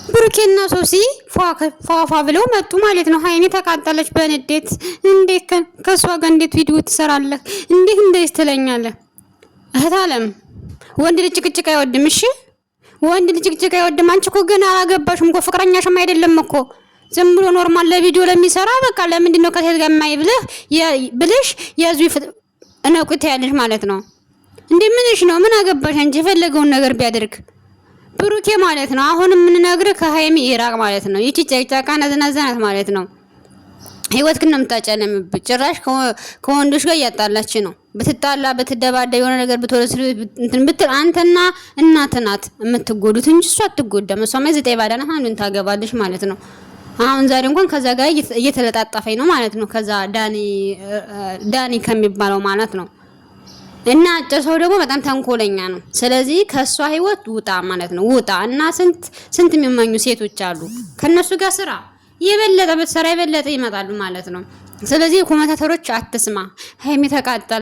ብሩኬና ሶሲ ፏፏ ብለው መጡ ማለት ነው። ሀይሚ ተቃጠለች በንዴት። እንዴት ከሷ ጋር እንዴት ቪዲዮ ትሰራለህ? እንዴት እንደዚህ ትለኛለህ? እህት አለም ወንድ ልጅ ጭቅጭቅ አይወድም። እሺ ወንድ ልጅ ጭቅጭቅ አይወድም። አንቺ እኮ ገና አላገባሽም እኮ ፍቅረኛሽም አይደለም እኮ ዝም ብሎ ኖርማል ለቪዲዮ ለሚሰራ በቃ ለምንድን ነው ከሴት ጋር የማይ ብልሽ ያዙ እነቁት ያለሽ ማለት ነው። እንዴ ምንሽ ነው? ምን አገባሽ አንቺ? የፈለገውን ነገር ቢያደርግ ብሩኬ ማለት ነው። አሁን የምንነግርህ ከሀይሚ ኢራቅ ማለት ነው። ይቺ ጨቅጫቃ ነዝናዛናት ማለት ነው። ህይወት ግን ነው የምታጨልምብህ። ጭራሽ ከወንዶች ጋር እያጣላች ነው። ብትጣላ ብትደባዳ የሆነ ነገር ብትወስድ እንትን ብትል አንተና እናት ናት የምትጎዱት እንጂ እሷ አትጎዳም። እሷ ማለት ዘጠኝ ባዳና አንዱን ታገባለች ማለት ነው። አሁን ዛሬ እንኳን ከዛ ጋር እየተለጣጣፈኝ ነው ማለት ነው። ከዛ ዳኒ ከሚባለው ማለት ነው። እና አጭር ሰው ደግሞ በጣም ተንኮለኛ ነው። ስለዚህ ከሷ ህይወት ውጣ ማለት ነው። ውጣ እና ስንት የሚመኙ ሴቶች አሉ። ከነሱ ጋር ስራ የበለጠ በተሰራ የበለጠ ይመጣሉ ማለት ነው። ስለዚህ ኮመንታተሮች አትስማ። ሀይሚ ተቃጠለ